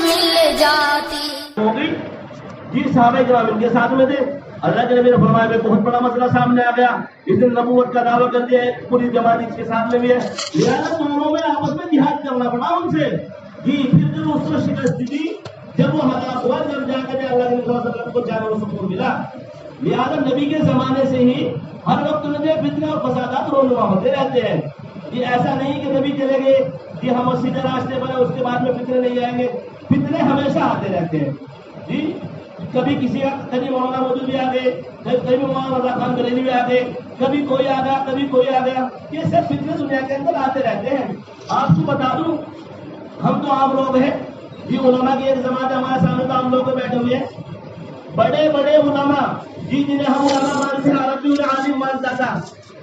مل جاتی. ہو گئی جی. صحابہ کرام ان کے ساتھ میں تھے. اللہ کے نبی نے فرمایا کہ بہت بڑا مسئلہ سامنے آ گیا, اس نے نبوت کا دعویٰ کر دیا ہے, پوری جماعت اس کے ساتھ میں بھی ہے, لہٰذا دونوں میں آپس میں جہاد کرنا پڑا ان سے جی. پھر جب اس کو شکست دی, جب وہ ہلاک ہوا, جب جا کر اللہ کے نبی صلی اللہ علیہ وسلم کو جان و سکون ملا. لہٰذا نبی کے زمانے سے ہی ہر وقت میں جو فتنے اور فسادات رونما ہوتے رہتے ہیں جی. ایسا نہیں کہ نبی چلے گئے جی ہم سیدھے راستے پر اس کے بعد میں فتنے نہیں آئیں گے. فتنے ہمیشہ آتے رہتے ہیں جی. کبھی کسی کا کبھی مولانا مودودی آ گئے, کبھی مولانا رضا خان بریلوی آ گئے, کبھی کوئی آ گیا, کبھی کوئی آ گیا. یہ سب فتنے دنیا کے اندر آتے رہتے ہیں. آپ کو بتا دوں, ہم تو عام لوگ ہیں جی. علماء کی ایک جماعت ہمارے سامنے تو ہم لوگ بیٹھے ہوئے ہیں, بڑے بڑے علماء جی, جنہیں ہم علماء مانتے ہیں, عربی عالم مانتا تھا.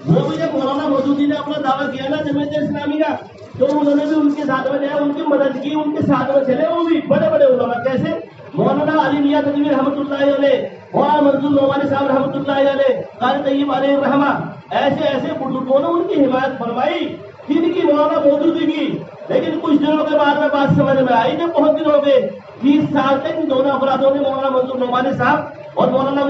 وہ بھی جب مولانا مودودی نے اپنا دعویٰ کیا نا جمعیت اسلامی کا, تو انہوں نے بھی ان کے ساتھ میں جو ہے ان کی مدد کی, ان کے ساتھ میں چلے. وہ بھی بڑے بڑے علماء کیسے مولانا علی میاں تدوی رحمۃ اللہ علیہ, مولانا منظور نعمانی صاحب رحمۃ اللہ علیہ, قاری طیب علیہ الرحمہ, ایسے ایسے بزرگوں نے ان کی حمایت فرمائی. جن کی مولانا مودودی کی. لیکن کچھ دنوں کے بعد میں بات سمجھ میں آئی, جب بہت دن ہو گئے, 30 سال تک ان دونوں افرادوں نے, مولانا منظور نعمانی صاحب اور مولانا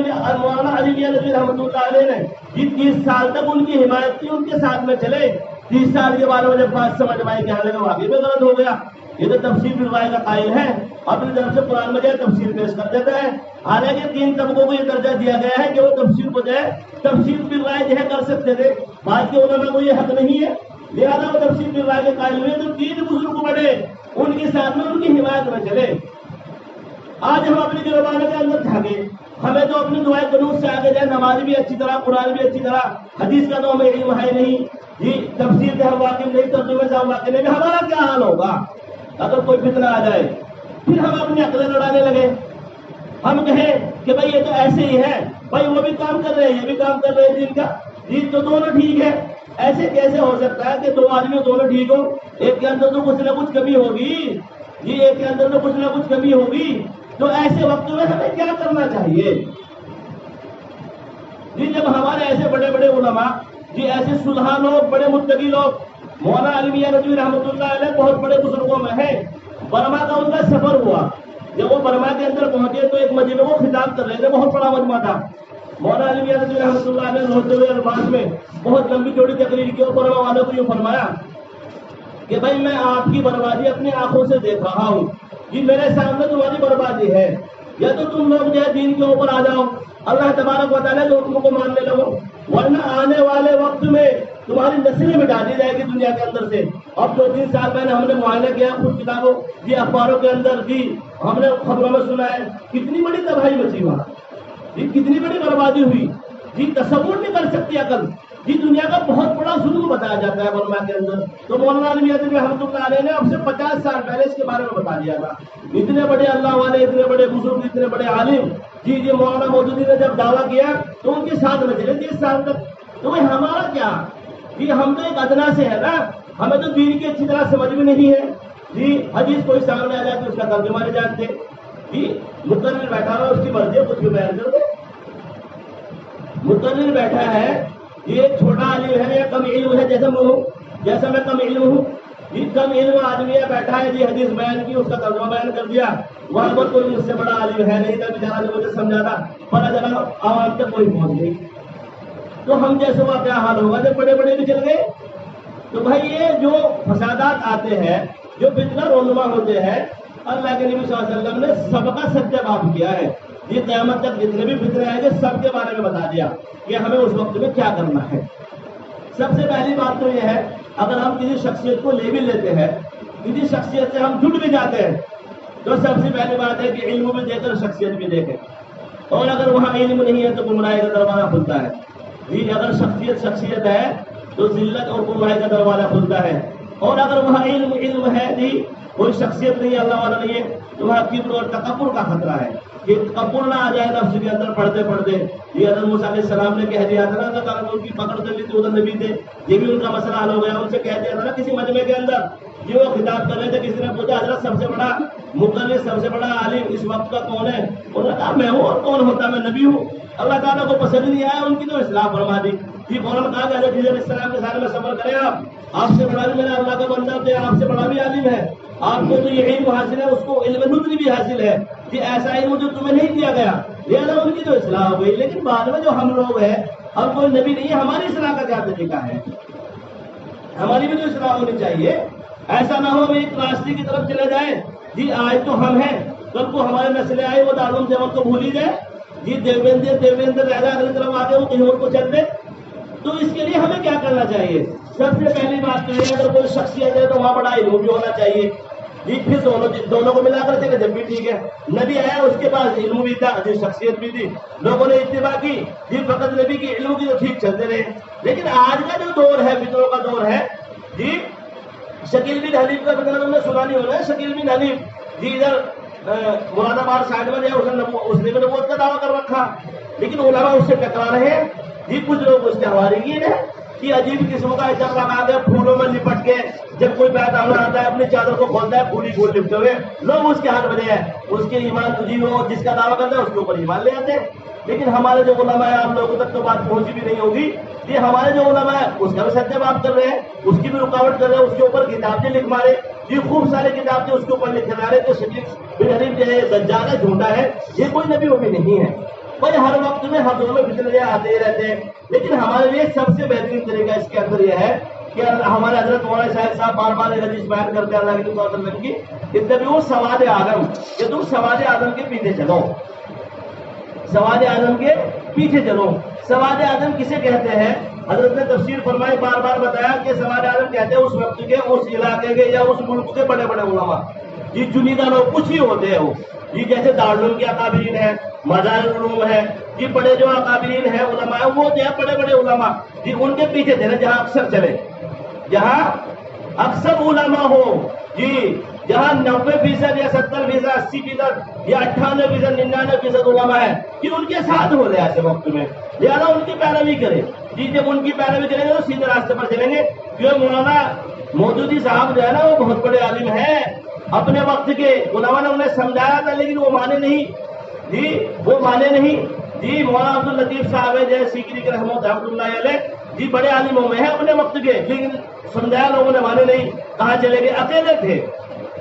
علی میاں تدوی رحمۃ اللہ علیہ نے جی 30 سال تک ان کی حمایت کی, ان کے ساتھ میں چلے. 30 سال کے بعد میں جب بات سمجھ میں آئی کہ حالانکہ واقعی میں غلط ہو گیا, یہ تو تفسیر بالرائے کا قائل ہے, اپنی طرف سے قرآن میں جو ہے تفسیر پیش کر دیتا ہے. حالانکہ 3 طبقوں کو یہ درجہ دیا گیا ہے کہ وہ تفسیر کو جو ہے تفسیر بالرائے جو ہے کر سکتے تھے. بعد کے علماء کو یہ حق نہیں ہے, لہٰذا وہ تفسیر بالرائے کے قائل ہوئے. تو 3 بزرگ بڑے ان کے ساتھ میں ان کی حمایت میں چلے. آج ہم اپنی گروبانوں کے اندر جھاگے, ہمیں تو اپنی دعائیں قنوت سے آگے جائے, نماز بھی اچھی طرح, قرآن بھی اچھی طرح, حدیث کا تو ہمیں علم ہے نہیں جی, تفسیر سے ہم واقف نہیں, ترجمے سے ہم واقف نہیں. ہمارا کیا حال ہوگا اگر کوئی فتنہ آ جائے؟ پھر ہم اپنی عقلیں لڑانے لگے, ہم کہیں کہ بھائی یہ تو ایسے ہی ہے, بھائی وہ بھی کام کر رہے ہیں, یہ بھی کام کر رہے ہیں جن کا جی, تو دونوں ٹھیک ہے. ایسے کیسے ہو سکتا ہے کہ 2 آدمی دونوں ٹھیک ہو؟ ایک کے اندر تو کچھ نہ کچھ کمی ہوگی جی, ایک کے اندر تو کچھ نہ کچھ کمی ہوگی. تو ایسے وقت میں ہمیں کیا کرنا چاہیے جی؟ جب ہمارے ایسے بڑے بڑے علماء جی, ایسے صلحاء لوگ, بڑے متقی لوگ, مولانا علی میاں تدوی رحمۃ اللہ علیہ بہت بڑے بزرگوں میں ہیں. برما کا ان کا سفر ہوا, جب وہ برما کے اندر پہنچے تو ایک مجمع کو خطاب کر رہے تھے, بہت بڑا مجمع تھا. مولانا علی میاں تدوی رحمۃ اللہ علیہ نے ہوتے ہوئے الفاظ میں بہت لمبی چوڑی تقریر کی, اور برما والوں کو یہ فرمایا کہ بھائی میں آپ کی بربادی اپنی آنکھوں سے دیکھ رہا ہوں جی, میرے سامنے تمہاری بربادی ہے. یا تو تم لوگ جو ہے دین کے اوپر آ جاؤ, اللہ تبارک و تعالیٰ کے حکم کو ماننے لگو, ورنہ آنے والے وقت میں تمہاری نسلیں مٹا دی جائے گی دنیا کے اندر سے. اب 2-3 سال پہلے ہم نے معائنہ کیا خود کتابوں جی, اخباروں کے اندر جی, ہم نے خبروں میں سنا ہے کتنی بڑی تباہی مچی وہاں جی, کتنی بڑی بربادی ہوئی جی, تصور نہیں کر سکتی عقل جی. دنیا کا بہت بڑا ظلم بتایا جاتا ہے برما کے اندر. تو مولانا علی میاں تدوی رحمۃ اللہ علیہ نے اب سے 50 سال پہلے اس کے بارے میں بتا دیا تھا. اتنے بڑے اللہ والے, اتنے بڑے بزرگ, اتنے بڑے عالم جی, جی مولانا مودودی نے جب دعویٰ کیا تو ان کے ساتھ میں چلے 30 سال تک. تو بھائی ہمارا کیا جی, ہم تو ایک ادنا سے ہے نا, ہمیں تو دین کی اچھی طرح سمجھ بھی نہیں ہے جی. حدیث کوئی سامنے آ جاتی اس کا ترجمہ نہیں جانتے جی. مقرر بیٹھا ہوا, اس کی مرضی ہے, کچھ بھی بیان کر دے. مقرر بیٹھا ہے, یہ ایک چھوٹا عالم ہے یا کم علم ہے, جیسا میں کم علم ہوں جی. کم علم آدمی ہے, بیٹھا ہے جی, حدیث بیان کی, اس کا ترجمہ بیان کر دیا. وہاں پر کوئی مجھ سے بڑا عالم ہے نہیں تھا بیچارہ نے مجھے سمجھا تھا, پتا چلا عوام تک کوئی پہنچ گئی. تو ہم جیسے وہ کیا حال ہوگا جب بڑے بڑے بھی چل گئے. تو بھائی یہ جو فسادات آتے ہیں, جو فتنہ رونما ہوتے ہیں, اللہ کے نبی صلی اللہ علیہ وسلم نے سب کا سچا باب کیا ہے. یہ قیامت تک جتنے بھی فتنے آئیں گے سب کے بارے میں بتا دیا کہ ہمیں اس وقت میں کیا کرنا ہے. سب سے پہلی بات تو یہ ہے, اگر ہم کسی شخصیت کو لے بھی لیتے ہیں, کسی شخصیت سے ہم جڑ بھی جاتے ہیں, تو سب سے پہلی بات ہے کہ علم بھی دے کر شخصیت بھی دیکھیں. اور اگر وہاں علم نہیں ہے تو گمراہی کا دروازہ کھلتا ہے جی. اگر شخصیت ہے تو ذلت اور گمراہی کا دروازہ کھلتا ہے. اور اگر وہاں علم ہے جی, کوئی شخصیت نہیں, اللہ والا نہیں ہے, تو وہاں کبر اور تکبر کا خطرہ ہے کہ تکبر نہ آ جائے نفس کے اندر پڑھتے پڑھتے. یہ حضرت موسیٰ علیہ السلام نے کہہ دیا تھا نا, اللہ ان کی پکڑ کر لی تھی, ادھر نبی تھے, یہ بھی ان کا مسئلہ حل ہو گیا. ان سے کہہ دیا تھا نا کسی مجمع کے اندر, یہ وہ خطاب کر رہے تھے, کسی نے پوچھا حضرت سب سے بڑا مقرر, سب سے بڑا عالم اس وقت کا کون ہے؟ انہوں نے کہا میں ہوں, اور کون ہوتا, میں نبی ہوں. اللہ تعالیٰ کو پسند نہیں آیا, ان کی تو اصلاح فرما دی. جی فوراً کہا کہ حضرت خضر علیہ السلام کے ساتھ میں سفر کریں آپ سے بڑا بھی میرا اللہ کا بندہ ہوتے ہیں، آپ سے بڑا بھی عالم ہے، آپ کو جو یہ علم حاصل ہے اس کو علم نطقی بھی حاصل ہے، جی ایسا علم جو تمہیں نہیں دیا گیا، لہٰذا ان کی تو اصلاح ہو گئی۔ لیکن بعد میں جو ہم لوگ ہیں، اب کوئی نبی نہیں ہے، ہماری اصلاح کا کیا طریقہ ہے؟ ہماری بھی تو اصلاح ہونی چاہیے۔ ایسا نہ ہو ایک راستے کی طرف چلے جائیں، جی آج تو ہم ہیں، کل کو ہمارے نسلیں آئے وہ دارالعلوم دیوبند کو بھول ہی جائے، جی دیوبند رہ جائے، اگلی طرف آگے وہ کہیں اور کو چل دے۔ تو اس کے لیے ہمیں کیا کرنا چاہیے؟ سب سے پہلی بات تو یہ، اگر کوئی شخصیت ہے تو وہاں بڑا علم بھی ہونا چاہیے، جی پھر دونوں کو ملا کر چلے جب بھی ٹھیک ہے۔ نبی آیا اس کے پاس علم بھی تھا، جی شخصیت بھی تھی، لوگوں نے اتباع کی، جی فقط نبی کی علم کی تو ٹھیک چلتے رہے۔ لیکن آج کا جو دور ہے، فتنوں کا دور ہے، جی شکیل بن حنیف کا فتنہ تم نے سنا نہیں ہونا ہے۔ شکیل بن حنیف جی ادھر مراد آباد سائڈ میں جو اس نے نبوت کا دعویٰ کر رکھا، لیکن علماء اس سے ٹکرا رہے ہیں، جی کچھ لوگ اس کے حواریین ہیں کہ عجیب قسم کا ایسا لگا دے پھولوں میں لپٹ کے، جب کوئی پیدا ہونا آتا ہے اپنی چادر کو کھولتا ہے پھولی پھول لپٹے ہوئے، لوگ اس کے ہاتھ بنے ہیں، اس کے ایمان تجھی وہ جس کا دعویٰ کرتا ہے اس کے اوپر ایمان لے آتے ہیں۔ لیکن ہمارے جو علماء ہیں، آپ لوگوں تک تو بات پہنچی بھی نہیں ہوگی، یہ ہمارے جو علماء ہیں اس کا بھی سچے بات کر رہے ہیں، اس کی بھی رکاوٹ کر رہے ہیں، اس کے اوپر کتاب لکھ مارے، یہ خوب سارے کتاب تھے اس کے اوپر لکھے جا رہے کہ شکیل بن حنیف جو ہے دجال ہے، جھوٹا ہے، یہ کوئی نبی بھی نہیں ہے۔ بھائی ہر وقت میں ہر دونوں میں فتنے آتے ہی رہتے ہیں، لیکن ہمارے لیے سب سے بہترین طریقہ اس کے اندر یہ ہے کہ ہمارے حضرت مولانا شاہد صاحب بار بار یہ حدیث بیان کرتے ہیں اللہ کے صلی اللہ علیہ وسلم کی، اتبعوا سواد اعظم، کہ تم سواد اعظم کے پیچھے چلو، سواد اعظم کے پیچھے چلو۔ سواد اعظم کسے کہتے ہیں؟ حضرت نے تفسیر فرمائی، بار بار بتایا کہ سواد اعظم کہتے ہیں اس وقت کے، اس علاقے کے یا اس ملک کے بڑے بڑے علماء، یہ چنیدہ لوگ کچھ ہی ہوتے ہیں وہ، یہ جیسے دارالعلوم کے اکابرین ہیں، مدارس العلوم ہے، یہ بڑے جو اکابرین ہیں علماء ہیں، وہ جو ہے بڑے بڑے علماء، جی ان کے پیچھے چلے جہاں اکثر چلے، جہاں اکثر علماء ہو، جی جہاں 90% یا 70% 80% یا 98% 99% علماء ہے، کہ ان کے ساتھ ہو لے ایسے وقت میں، لہٰذا ان کی پیروی کرے، جی جب ان کی پیروی کریں گے تو سیدھے راستے پر چلیں گے۔ کیوں مولانا مودودی صاحب جو ہے نا وہ بہت بڑے عالم ہیں، اپنے وقت کے علماء نے انہیں سمجھایا تھا لیکن وہ مانے نہیں، جی وہ مانے نہیں، جی مولانا عبد اللطیف صاحب ہے جیسے سیکری کے رحمت اللہ علیہ، جی بڑے عالموں میں ہیں اپنے وقت کے، لیکن سمجھایا لوگوں نے مانے نہیں، کہاں چلے گئے، اکیلے تھے،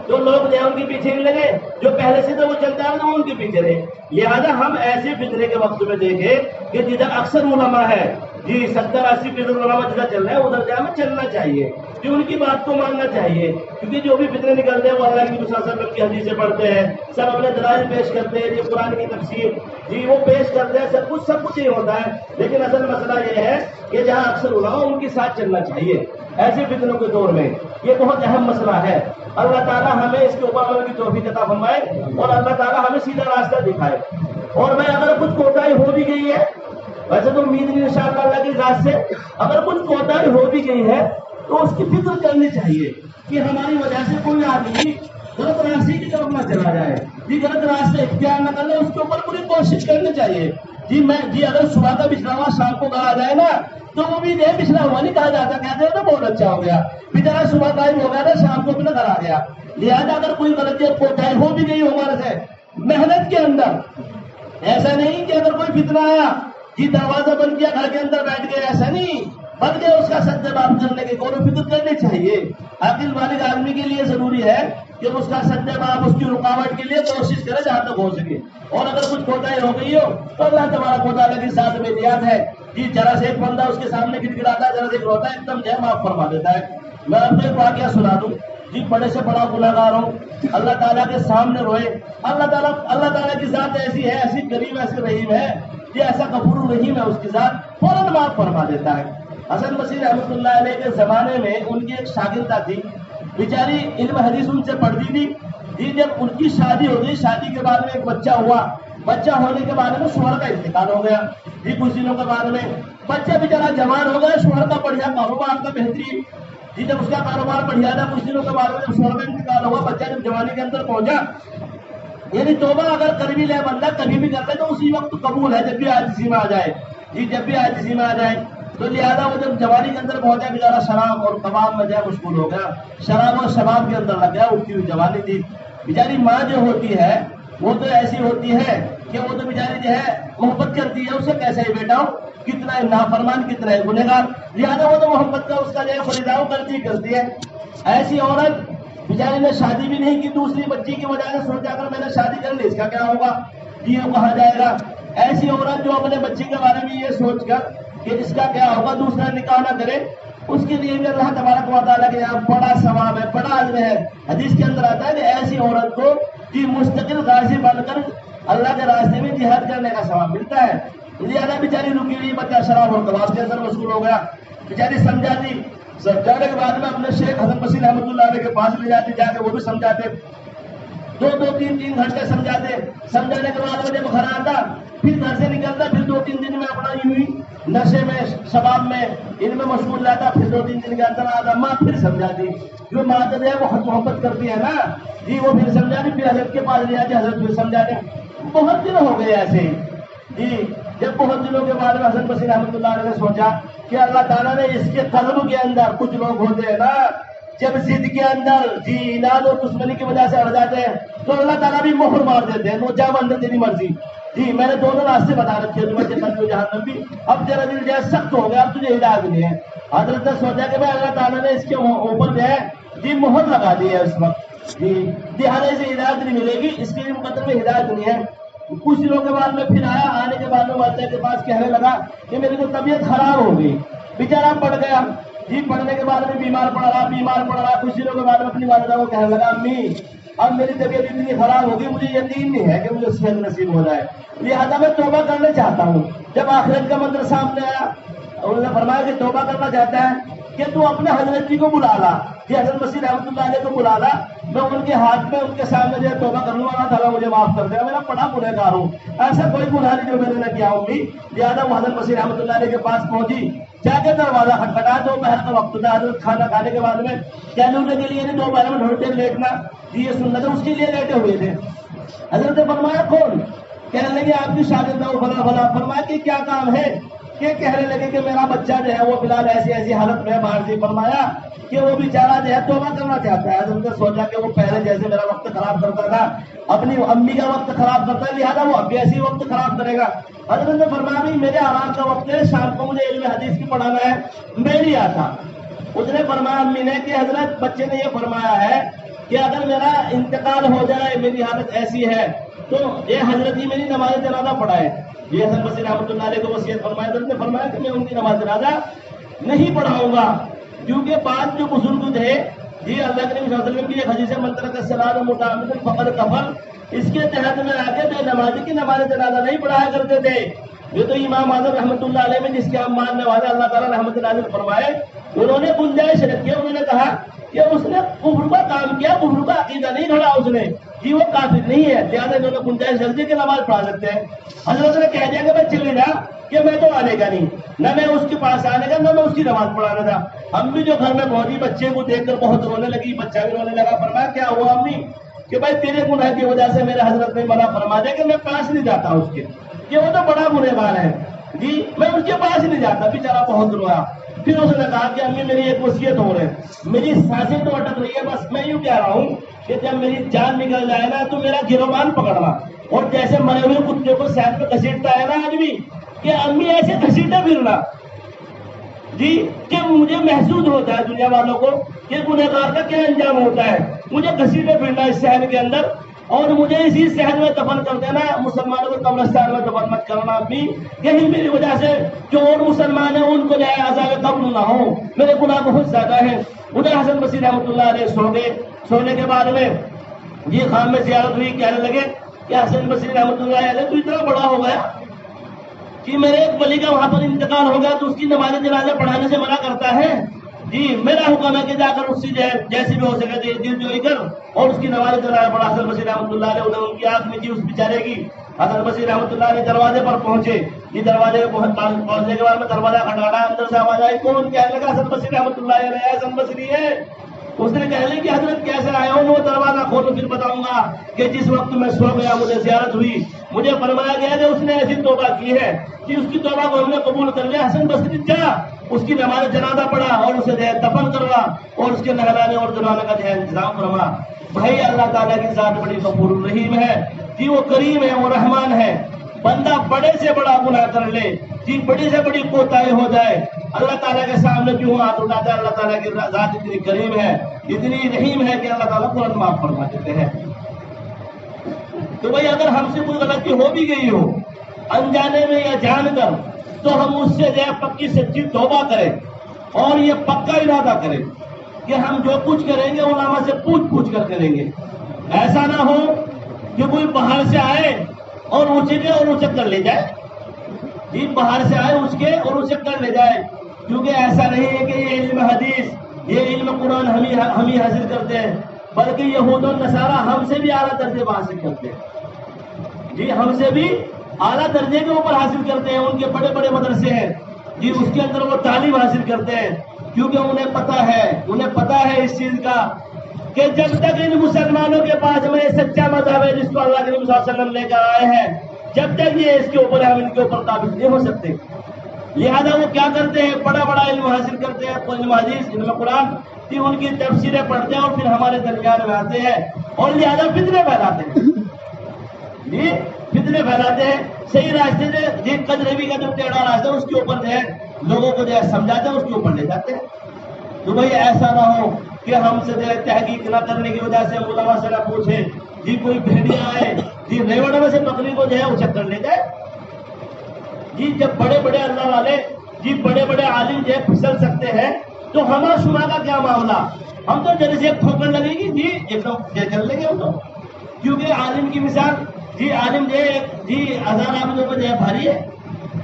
تو لوگ جو ان کے پیچھے نہیں لگے، جو پہلے سے تو وہ چلتا ہے وہ ان کے پیچھے رہے۔ لہذا ہم ایسے فتنے کے وقت میں دیکھیں کہ جدھر اکثر علماء ہے، جی 70-80% علماء جدھر چل رہے ہیں ادھر جا میں چلنا چاہیے، کہ ان کی بات کو ماننا چاہیے، کیونکہ جو بھی فتنے نکلتے ہیں وہ اللہ کے نبی صلی اللہ علیہ وسلم کی حدیثیں پڑھتے ہیں، سب اپنے دلائل پیش کرتے ہیں، یہ قرآن کی تفسیر جی وہ پیش کرتے ہیں، سب کچھ ہی ہوتا ہے، لیکن اصل مسئلہ یہ ہے کہ جہاں اکثر علماء ان کے ساتھ چلنا چاہیے ایسے فتنوں کے دور میں، یہ بہت اہم مسئلہ ہے۔ اللہ تعالیٰ ہمیں اس کے اوپر عمل کی توفیق عطا فرمائے اور اللہ تعالیٰ ہمیں سیدھا راستہ دکھائے۔ اور میں اگر کچھ کوتاہی ہو بھی گئی ہے، ویسے تو امید نہیں انشاءاللہ اللہ کی ذات سے، اگر کچھ کوتاہی ہو بھی گئی ہے تو اس کی فکر کرنی چاہیے کہ ہماری وجہ سے کوئی آدمی غلط راستے کی طرف نہ چلا جائے، جی غلط راستے اختیار نہ کر لے، اس کے اوپر پوری کوشش کرنی چاہیے۔ جی اگر صبح کا بچھڑا ہوا شام کو کہا جائے نا تو وہ بھی نہیں بچھڑا ہوا نہیں کہا جاتا، کہتے ہیں نا بہت اچھا ہو گیا، بیچارہ صبح قائم ہو گیا تھا شام کو اپنا گھر آ گیا۔ لہٰذا اگر کوئی غلطی کوتاہی ہو بھی گئی ہمارے سے محنت کے اندر، ایسا نہیں کہ اگر کوئی فتنہ آیا جی دروازہ بند کیا گھر کے اندر بیٹھ گئے، ایسا نہیں، بند گئے اس کا سد باب کرنے کی غور و فکر کرنی چاہیے۔ عاقل بالغ آدمی کے لیے ضروری ہے کہ اس کا سد باب، اس کی رکاوٹ کے لیے کوشش کرے جہاں تک ہو سکے، اور اگر کچھ کوتاہی ہو گئی ہو تو اللہ تبارک و تعالیٰ کے ساتھ میں نیت ہے، جی ذرا سے ایک بندہ اس کے سامنے گڑگڑاتا ہے، ذرا سے روتا ہے، ایک دم جو ہے معاف فرما دیتا ہے۔ میں آپ کو ایک واقعہ سنا دوں، جی بڑے سے بڑا گناہگار ہوں، اللہ تعالیٰ کے سامنے روئے، اللہ تعالیٰ کی ذات ایسی ہے، ایسی کریم، ایسی رحیم ہے، یہ ایسا غفور الرحیم ہے، اس کی ذات فوراً معاف فرما دیتا ہے۔ حسن مسیح رحمۃ اللہ علیہ کے زمانے میں ان کی ایک شاگردہ تھی، بیچاری علم حدیث ان سے پڑھتی تھی، جی جب ان کی شادی ہو گئی، شادی کے بعد میں ایک بچہ ہوا، بچہ ہونے کے بعد میں شوہر کا انتقال ہو گیا، جی کچھ دنوں کے بعد میں بچہ بیچارہ جوان ہو گیا، شوہر کا بڑھیا کاروبار کا بہترین، جی جب اس کا کاروبار بڑھیا تھا، کچھ دنوں کے بعد میں جب شوہر کا انتقال ہوا، بچہ جب جوانی کے اندر پہنچا، یعنی توبہ اگر کر بھی لے بندہ کبھی بھی کر لے تو اسی وقت قبول ہے جب بھی عاجزی میں آ جائے، جی جب بھی عاجزی میں آ جائے، تو لہٰذا وہ جب جوانی کے اندر پہنچا بیچارہ شراب اور کباب میں جائے مشغول ہو گیا، شراب اور شباب کے اندر لگ گیا، اٹھتی ہوئی جوانی تھی۔ بیچاری ماں جو ہوتی ہے وہ تو ایسی ہوتی ہے کہ وہ تو بیچاری جو ہے محبت کرتی ہے، اسے کیسے ہی بیٹا ہوں، کتنا ہے نافرمان، کتنا ہے گنہگار، لہٰذا وہ تو محبت کا اس کا جو ہے فریداؤ کرتی ہے۔ ایسی عورت بیچاری نے شادی بھی نہیں کی، دوسری بچی کی وجہ سے سوچا کر میں نے شادی کر لی، اس کا کیا ہوگا، یہ کہا جائے گا۔ ایسی عورت جو اپنے بچی کے بارے میں یہ سوچ کر کہ اس کا کیا ہوگا دوسرا نکاح نہ کرے، اس کے لیے بھی اللہ تبارک و تعالیٰ کے یہاں بڑا ثواب ہے، بڑا اجر ہے۔ حدیث کے اندر آتا ہے کہ ایسی عورت کو کہ مستقل غازی بن کر اللہ کے راستے میں جہاد کرنے کا ثواب ملتا ہے۔ لہٰذا بیچاری رکی ہوئی، بچہ شراب اور کباب کے اندر مشغول ہو گیا، بیچاری سمجھا دی، سمجھانے کے بعد میں اپنے شیخ حسن بصری رحمۃ اللہ علیہ کے پاس لے جاتے، جا کے وہ بھی سمجھاتے، دو تین گھنٹے سمجھاتے، سمجھانے کے بعد مجھے گھر آتا، پھر گھر سے نکلتا، پھر 2-3 دن میں اپنا یوں ہی نشے میں شباب میں ان میں مشغول رہتا، پھر 2-3 دن کے اندر آتا، ماں پھر سمجھاتی، جو ماں جو ہے وہ محبت کرتی ہے نا جی، وہ پھر سمجھاتی، پھر حضرت کے پاس لے جاتے، حضرت پھر سمجھاتے، بہت دن ہو گئے ایسے جی۔ جب بہت دنوں کے بعد میں حسن بصری رحمۃ اللہ علیہ نے سوچا کہ اللہ تعالیٰ نے اس کے قلب کے اندر، کچھ لوگ ہوتے ہیں نا جب ضد کے اندر جی اناد اور دشمنی کی وجہ سے اڑ جاتے ہیں تو اللہ تعالیٰ بھی مہر مار دیتے ہیں، وہ جب اندر تیری مرضی جی، میں نے دونوں راستے بتا رکھے تمہیں، جنت و جہنم بھی، اب تیرا دل جو ہے سخت ہو گیا، اب تجھے ہدایت نہیں ہے۔ حضرت نے سوچا کہ میں اللہ تعالیٰ نے اس کے اوپر جو ہے جی مہر لگا دی ہے اس وقت جی، دہانے سے ہدایت نہیں ملے گی، اس کے لیے مقدر میں ہدایت نہیں ہے۔ کچھ دنوں کے بعد میں پھر آیا، آنے کے بعد میں والدہ کے پاس کہنے لگا کہ میری تو طبیعت خراب ہو گئی، بیچارہ پڑ گیا جی، پڑھنے کے بعد میں بیمار پڑ رہا، کچھ دنوں کے بعد میں اپنی والدہ کو کہنے لگا امی اب میری طبیعت اتنی خراب ہوگی، مجھے یقین نہیں ہے کہ مجھے صحت نصیب ہو جائے، لہٰذا میں توبہ کرنا چاہتا ہوں۔ جب آخرت کا منظر سامنے آیا، انہوں نے فرمایا کہ توبہ کرنا چاہتا ہے کہ تو اپنے حضرت جی کو بلا لا، کہ حضرت بصری رحمۃ اللہ علیہ کو بلا لا، میں ان کے ہاتھ میں ان کے سامنے جو ہے توبہ کر لوں، اللہ تعالیٰ مجھے معاف کر دے، میرا بڑا گنہگار ہوں، ایسا کوئی گناہ نہیں جو میں نے کیا ہوں گی۔ لہٰذا وہ حضرت بصری رحمۃ اللہ علیہ کے پاس پہنچی، جا کے دروازہ کھٹکھٹایا، دوپہر کا وقت تھا، حضرت کھانا کھانے کے بعد میں کہنے کے لیے دوپہر میں تھوڑی دیر لیٹنا جی یہ سننا تھا، اس کے لیے لیٹے ہوئے تھے۔ حضرت نے فرمایا کون؟ کہنے لگے آپ کی شاگرد ہو فلاں فلاں۔ فرمایا کہ کیا کام ہے؟ کہ کہنے لگے کہ میرا بچہ جو ہے وہ فی الحال ایسی حالت میں باہر سے۔ فرمایا کہ وہ بیچارہ جو ہے توبہ کرنا چاہتا ہے۔ حضرت نے سوچا کہ وہ پہلے جیسے میرا وقت خراب کرتا تھا، اپنی امی کا وقت خراب کرتا ہے، لہٰذا وہ اب بھی ایسی وقت خراب کرے گا۔ حضرت نے فرمایا بھی میرے آرام کا وقت ہے، شام کو مجھے علم حدیث کی پڑھانا ہے، میں نہیں آتا۔ اس نے فرمایا امی نے کہ حضرت بچے نے یہ فرمایا ہے کہ اگر میرا انتقال ہو جائے، میری حالت ایسی ہے تو یہ حضرت ہی میری نماز جنازہ پڑھائے۔ یہ حسن بصری رحمۃ اللہ علیہ کو وصیت فرمایا۔ حضرت نے فرمایا کہ میں ان کی نماز جنازہ نہیں پڑھاؤں گا، کیونکہ بعد جو بزرگ تھے جی اللہ کے نبی صلی اللہ علیہ وسلم کی ایک حدیث ہے من ترک الصلاۃ متعمدا فقد کفر، اس کے تحت میں آ کے بے نمازی کی نماز جنازہ نہیں پڑھایا کرتے تھے۔ یہ تو امام اعظم رحمۃ اللہ علیہ میں جس کے ہم ماننے والے اللہ تعالیٰ رحمۃ اللہ علیہ فرمائے، انہوں نے گنجائش رکھی، انہوں نے کہا کہ اس نے کفر کا کام کیا، کفر کا عقیدہ نہیں گھڑا اس نے جی، وہ کافر نہیں ہے، لہٰذا انہوں نے گنجائش رکھ دی کہ نماز پڑھا سکتے ہیں۔ حضرت نے کہہ دیا کہ میں چلے جا کہ میں تو آنے کا نہیں، نہ میں اس کے پاس آنے کا، نہ میں اس کی نماز پڑھانے کا۔ امی جو گھر میں پہنچی بچے کو دیکھ کر بہت رونے لگی، بچہ بھی رونے لگا۔ فرمایا کیا ہوا امی؟ کہ بھائی تیرے گناہ کی وجہ سے میرے حضرت نے منع فرما دیا کہ میں پاس نہیں جاتا اس کے، کہ وہ تو بڑا گنہگار ہے جی، میں اس کے پاس نہیں جاتا۔ بیچارہ بہت رویا۔ پھر اس نے کہا کہ امی میری ایک وصیت ہو رہی ہے، میری سانسیں تو اٹک رہی ہے، بس میں یوں کہہ رہا ہوں کہ جب میری جان نکل جائے نا تو میرا گروبان پکڑنا، اور جیسے مرے ہوئے کتے کو صحت میں گھسیٹتا ہے نا آدمی، کہ امی ایسے گھسیٹے پھرنا جی، کہ مجھے محسوس ہوتا ہے دنیا والوں کو کہ گنہگار کا کیا انجام ہوتا ہے، مجھے گھسیٹے پھرنا اس صحن کے اندر، اور مجھے اسی صحن میں دفن کر دینا، مسلمانوں کو قبرستان میں دفن مت کرنا امی، یہی میری وجہ سے جو اور مسلمان ہیں ان کو جو ہے عذاب قبر نہ ہو، میرے گناہ بہت زیادہ ہیں۔ ادھر حسن بصری رحمۃ اللہ علیہ سو گئے۔ سونے کے بعد میں یہ خان میں زیارت ہوئی، کہنے لگے کہ حسن بصری رحمۃ اللہ علیہ تو اتنا بڑا ہو گیا کہ میرے ایک ولی کا وہاں پر انتقال ہو گیا تو اس کی نماز جنازہ پڑھانے سے منع کرتا ہے جی، میرا حکم ہے کہ جا کر اس سے جیسی بھی ہو سکے دل جوئی کر اور اس کی نماز جنازہ پڑھا۔ حسن بصری رحمۃ اللہ علیہ ادھر ان کی آنکھ میں تھی اس بیچارے کی۔ حسن بصری رحمۃ اللہ علیہ دروازے پر پہنچے، یہ دروازے پہنچنے کے بعد میں دروازہ کھٹکھٹایا، اندر سے آواز آئی کون؟ کہنے لگا حسن بصری رحمۃ اللہ علیہ، حسن بصری ہے۔ اس نے کہا کہ حضرت کیسے آئے ہو؟ وہ دروازہ کھولو پھر بتاؤں گا کہ جس وقت میں سو گیا مجھے زیارت ہوئی، مجھے فرمایا گیا کہ اس نے ایسی توبہ کی ہے کہ اس کی توبہ کو ہم نے قبول کر لیا۔ حسن بصری جا اس کی نماز جنازہ پڑھا اور اسے دفن کروا اور اس کے نہلانے اور دلانے کا انتظام فرما۔ بھائی اللہ تعالیٰ کی ذات بڑی غفور الرحیم ہے جی وہ کریم ہے، وہ رحمان ہے. بندہ بڑے سے بڑا گناہ کر لے، جی بڑی سے بڑی کوتاہی ہو جائے، اللہ تعالیٰ کے سامنے کیوں ہاتھ اٹھاتا ہے؟ اللہ تعالیٰ کی ذات اتنی کریم ہے، اتنی رحیم ہے کہ اللہ تعالیٰ ترنت معاف فرما دیتے ہیں. تو بھائی اگر ہم سے کوئی غلطی ہو بھی گئی ہو انجانے میں یا جان کر، تو ہم اس سے جو ہے پکی سچی توبہ کریں اور یہ پکا ارادہ کریں کہ ہم جو کچھ کریں گے علماء سے پوچھ کر کریں گے. ایسا نہ ہو کہ کوئی باہر سے آئے اور اونچے اور اونچے کر لے جائے. جی باہر سے آئے اس کے اور اسے کر لے جائے، کیونکہ ایسا نہیں ہے کہ یہ علم حدیث، یہ علم قرآن ہم ہی حاصل کرتے ہیں، بلکہ یہود و نصارہ ہم سے بھی اعلیٰ درجے پر حاصل کرتے ہیں. جی ہم سے بھی اعلیٰ درجے کے اوپر حاصل کرتے ہیں. ان کے بڑے بڑے مدرسے ہیں، جی اس کے اندر وہ تعلیم حاصل کرتے ہیں، کیونکہ انہیں پتا ہے اس چیز کا کہ جب تک ان مسلمانوں کے پاس میں سچا مذہب ہے جس کو اللہ کے نبی صلی اللہ علیہ وسلم لے کر آئے ہیں، جب تک یہ اس کے اوپر ہم ان کے اوپر قابض نہیں ہو سکتے. لہذا وہ کیا کرتے ہیں؟ بڑا بڑا علم حاصل کرتے ہیں، علم حدیث، علم قرآن کی ان کی تفسیریں پڑھتے ہیں اور پھر ہمارے درمیان میں آتے ہیں اور لہذا فتنے پھیلاتے ہیں. جی فتنے پھیلاتے ہیں. صحیح راستے سے جی قدربی کا جو ٹیڑھا راستہ ہے اس کے اوپر جو ہے لوگوں کو جو ہے سمجھاتے ہیں، اس کے اوپر لے جاتے ہیں. تو بھائی ایسا نہ ہو کہ ہم سے جو ہے تحقیق نہ کرنے کی وجہ سے علماء سے نہ پوچھے، جی کوئی بھیڑیا آئے جی ریوڑ میں سے بکری کو جو ہے اسے کر لے جائے. جی جب بڑے بڑے اللہ والے، جی بڑے بڑے عالم جو ہے پھسل سکتے ہیں تو ہمارا شما کا کیا معاملہ؟ ہم تو جیسے ایک ٹھوکر لگے گی جی ایک دم چل لیں گے ہم تو، کیونکہ عالم کی مثال، جی عالم جو ہے جی ہزار عابدوں پر جو ہے بھاری ہے.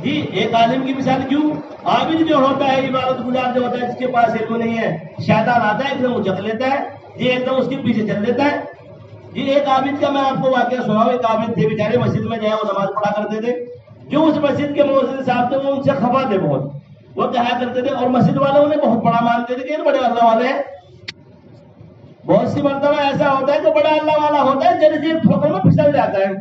جی ایک عالم کی مثال کیوں؟ عابد جو ہوتا ہے، عبادت گزار جو ہوتا ہے، جس کے پاس علم نہیں ہے، شیطان آتا ہے ایک دم اچک لیتا ہے، جی ایک دم اس کے پیچھے چل دیتا ہے. جی ایک عابد کا میں آپ کو واقعہ سناؤں. ایک عابد تھے بیچارے، مسجد میں جو ہے وہ نماز پڑھا کرتے تھے. جو اس مسجد کے مؤذن صاحب تھے وہ ان سے خفا تھے بہت. وہ کہا کرتے تھے اور مسجد والے انہیں بہت بڑا مانتے تھے کہ یہ بڑے اللہ والے ہیں. بہت سی مرتبہ ایسا ہوتا ہے کہ بڑا اللہ والا ہوتا ہے جیسے ٹھوکر میں پھسل جاتا ہے.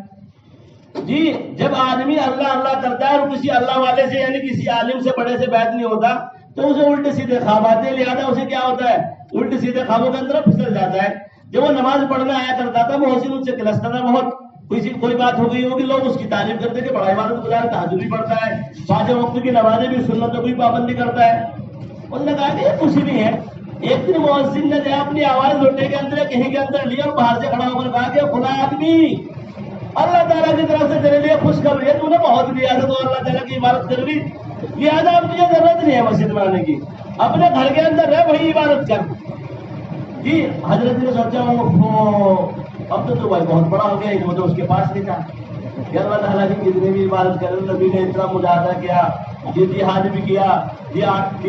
جی جب آدمی اللہ اللہ کرتا ہے اور کسی اللہ والے سے یعنی کسی عالم سے بڑے سے بیعت نہیں ہوتا تو اسے الٹے سیدھے خواب آتے ہیں. لہٰذا اسے کیا ہوتا ہے؟ الٹے سیدھے خوابوں کے اندر پھسل جاتا ہے. جب وہ نماز پڑھنے آیا کرتا تھا محسن ان سے کلستا تھا بہت. کوئی بات ہو گئی ہوگی، لوگ اس کی تعریف کرتے کہ بڑا عبادت گزار، تہجد بھی پڑھتا ہے، پانچ وقت کی نمازیں بھی، سنتوں کی پابندی کرتا ہے. اس نے کہا کہ یہ کچھ نہیں ہے. ایک دن محسن نے اپنی آواز لوٹے کے اندر کہیں کے اندر لی اور باہر سے کھڑا ہو کر کہا کہ خدا آدمی اللہ تعالیٰ کی طرف سے تیرے لیے خوش کر رہی ہے، تو نے بہت لیا تھا تو اللہ تعالیٰ کی عبادت کر لی، لہٰذا اب تجھے ضرورت نہیں ہے مسجد میں آنے کی، اپنے گھر کے اندر رہ وہی عبادت کر. جی حضرت نے سوچا اب تو بھائی بہت بڑا ہو گیا، ایک مجھے اس کے پاس نہیں تھا کہ اللہ تعالیٰ کی کتنی بھی عبادت کرے. نبی نے اتنا مجاہدہ کیا، یہ جہاد بھی کیا، یہ 8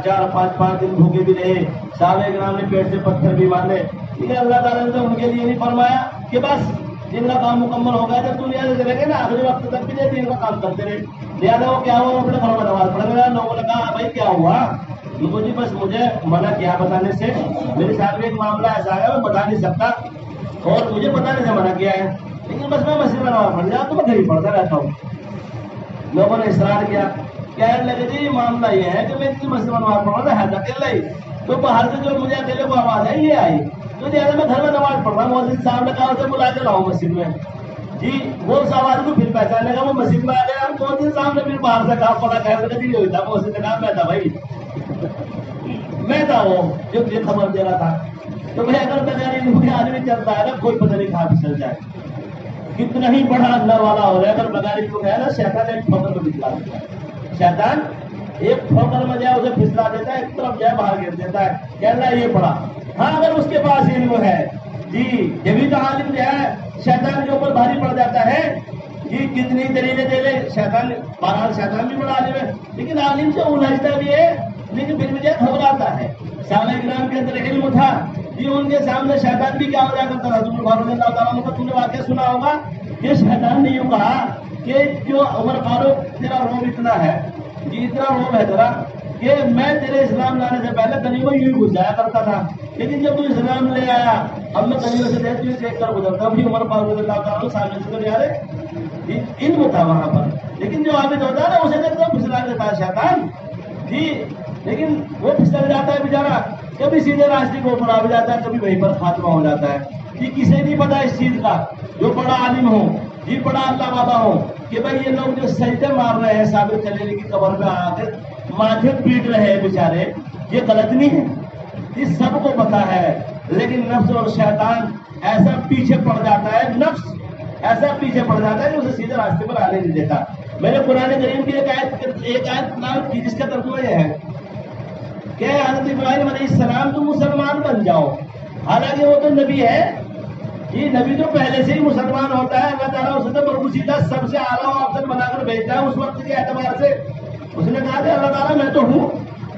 4 5 دن بھوکے بھی رہے، صحابہ کرام نے پیٹ سے پتھر بھی مارے، لیکن اللہ تعالیٰ نے ان کے لیے نہیں فرمایا کہ بس جن کا کام مکمل ہو گیا. جب دنیا سے چلے گئے نا آخری وقت تک بھی دن کا کام کرتے رہے. لہٰذا وہ کیا ہوا، اپنے گھر میں نماز پڑھ گیا. لوگوں نے کہا بھائی کیا ہوا؟ لوگوں جی بس مجھے منع کیا بتانے سے، میرے ساتھ میں ایک معاملہ ایسا ہے میں بتا نہیں سکتا اور مجھے بتانے سے منع کیا ہے، لیکن بس میں مسجد میں نماز پڑھ جاتا تو میں گھر ہی پڑھتا رہتا ہوں. لوگوں نے اصرار کیا، کہنے لگے جی معاملہ یہ ہے کہ میں اتنی مسجد میں نماز پڑھ رہا تھا اکیلا ہی، تو باہر سے جو مجھے اکیلے کو آواز ہے یہ آئی، تو لہٰذا میں گھر میں نماز پڑھ رہا ہوں. مؤذن صاحب نے کہا اسے بلا کے لاؤ مسجد میں. جی وہ اس آواز کو پھر پہچاننے کا وہ مسجد میں آ گیا. مؤذن صاحب نے پھر باہر سے کہا پڑا کہنے لگا جی ہوتا مؤذن نے کہا میں تھا بھائی، میں تھا وہ جو یہ خبر دے رہا تھا. تو میں اگر بغیر علم کے آدمی چلتا ہے نا کوئی پتہ نہیں کہاں پھسل جائے، کتنا ہی بڑا اللہ والا ہو رہا ہے، اگر بغیر علم کے ہے نا شیطان ایک ٹھوکر میں پھسلا دیتا ہے. شیطان ایک ٹھوکر میں جائے اسے پھسلا دیتا ہے، ایک طرف جائے باہر گر دیتا ہے، کہنا یہ پڑا. ہاں اگر اس کے پاس علم ہے جی جبھی تو عالم جو ہے شیطان کے اوپر بھاری پڑ جاتا ہے. جی کتنی دلیلیں دے لے شیطان، بہرحال شیطان بھی بڑا عالم ہے لیکن عالم سے الجھتا بھی ہے، لیکن پھر مجھے گھبراتا ہے. صحابہ کرام کے اندر علم تھا جی، ان کے سامنے شیطان بھی کیا ہو جایا کرتا تھا. حضرت عمر رضی اللہ تعالیٰ عنہ کا تم نے واقعہ سنا ہوگا کہ شیطان نے یوں کہا کہ جو عمر فاروق تیرا روب اتنا ہے جی، اتنا روب ہے تیرا کہ میں تیرے اسلام لانے سے پہلے گلیوں میں یوں گھس جایا کرتا تھا، لیکن جب تو اسلام لے آیا اب میں گلیوں سے دیکھ کر گزرتا ہوں. عمر فاروق رضی اللہ تعالیٰ عنہ سامنے سے تو نہیں آ رہے، علم تھا وہاں پر، لیکن جو عابد ہوتا ہے نا اسے دیکھ کر پھسلا دیتا ہے شیطان جی. لیکن وہ پھسل جاتا ہے بیچارہ، کبھی سیدھے راستے کے اوپر آ جاتا ہے، کبھی وہیں پر خاتمہ ہو جاتا ہے. کہ کسے نہیں پتا اس چیز کا جو بڑا عالم ہو جی بڑا اللہ والا ہو کہ بھائی یہ لوگ جو سجدے مار رہے ہیں ثابت خلیل کی قبر میں آ کر ماتھے پیٹ رہے ہیں بیچارے یہ غلط نہیں ہے یہ سب کو پتا ہے لیکن نفس اور شیطان ایسا پیچھے پڑ جاتا ہے نفس ایسا پیچھے پڑ جاتا ہے کہ اسے سیدھے راستے پر آنے نہیں دیتا میں نے قرآن کریم کی ایک آیت تلاوت کی جس کا ترجمہ یہ ہے کہ حضرت ابراہیم علیہ السلام تم مسلمان بن جاؤ حالانکہ وہ تو نبی ہے یہ نبی تو پہلے سے ہی مسلمان ہوتا ہے اللہ تعالیٰ اسے تو برگزیدہ سب سے اعلیٰ آپشن بنا کر بھیجتا ہے اس وقت کے اعتبار سے اس نے کہا کہ اللہ تعالیٰ میں تو ہوں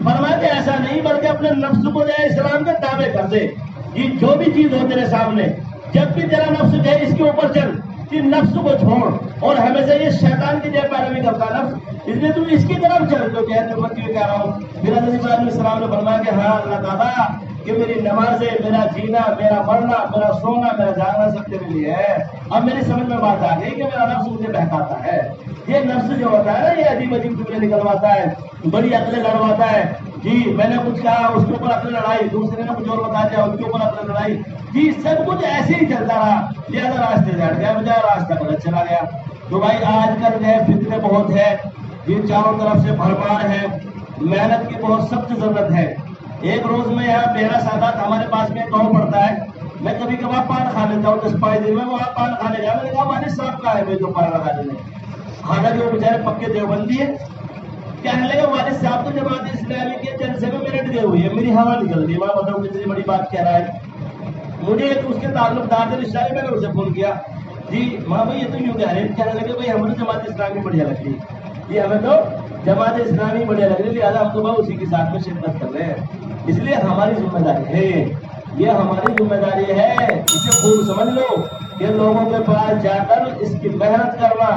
فرمایا کہ ایسا نہیں بلکہ اپنے نفس کو جو ہے اسلام کے دعوے کر دے یہ جو بھی چیز ہو تیرے سامنے جب بھی تیرا نفس جو ہے اس کے اوپر چل کہ نفس کو چھوڑ اور ہمیشہ یہ شیطان کی جو پیروی کرتا نفس اس لیے تم اس کی طرف چل جو کہتے میں کہہ رہا ہوں پھر حضرت ابراہیم علیہ السلام نے فرمایا کہ ہاں اللہ تعالیٰ کہ میری نمازیں میرا جینا میرا مرنا میرا سونا میرا جاگنا سب تیرے لیے ہے اب میری سمجھ میں بات آ گئی کہ میرا نفس مجھے بہکاتا ہے یہ نفس جو ہوتا ہے نا یہ عجیب عجیب ٹکڑے نکلواتا ہے بڑی عقلیں لڑواتا ہے جی میں نے کچھ کہا اس کے اوپر عقل لڑائی دوسرے نے کچھ اور بتا دیا اس کے اوپر عقل لڑائی جی سب کچھ ایسے ہی چلتا رہا لہٰذا راستے سے ہٹ گیا بجائے راستہ غلط چلا گیا تو بھائی آج کل جو ہے فتنے بہت ہے یہ چاروں طرف سے بھرمار ہے محنت کی بہت سخت ضرورت ہے ایک روز میں یہاں میرا سادات ہمارے پاس میں گاؤں پڑتا ہے میں کبھی کبھار پان کھا لیتا ہوں 10-5 دن میں وہاں پان کھانے گیا میں نے کہا والد صاحب کا ہے میرے کو پان لگا دینے حالانکہ وہ بیچارے پکے دیوبندی ہے کہنے لگے والد صاحب تو جماعت اسلامی کے جلسے میں منٹ گئے ہوئی ہے میری ہوا نکل رہی ہے میں بتاؤں کتنی بڑی بات کہہ رہا ہے مجھے اس کے تعلق دار رشتہ ہے میں نے اسے فون کیا جی ماں بھائی یہ تو یوں کہہ رہے ہیں کہنے لگے بھائی ہمیں تو جماعت اسلامی بڑھیا لگ رہی ہے جی ہمیں تو جماعت اسلامی بڑھیا لگ رہی ہے لہٰذا ہم تو بھائی اسی کے ساتھ میں شرکت کر رہے ہیں اس لیے ہماری ذمہ داری ہے یہ ہماری ذمہ داری ہے اسے خوب سمجھ لو کہ لوگوں کے پاس جا کر اس کی محنت کرنا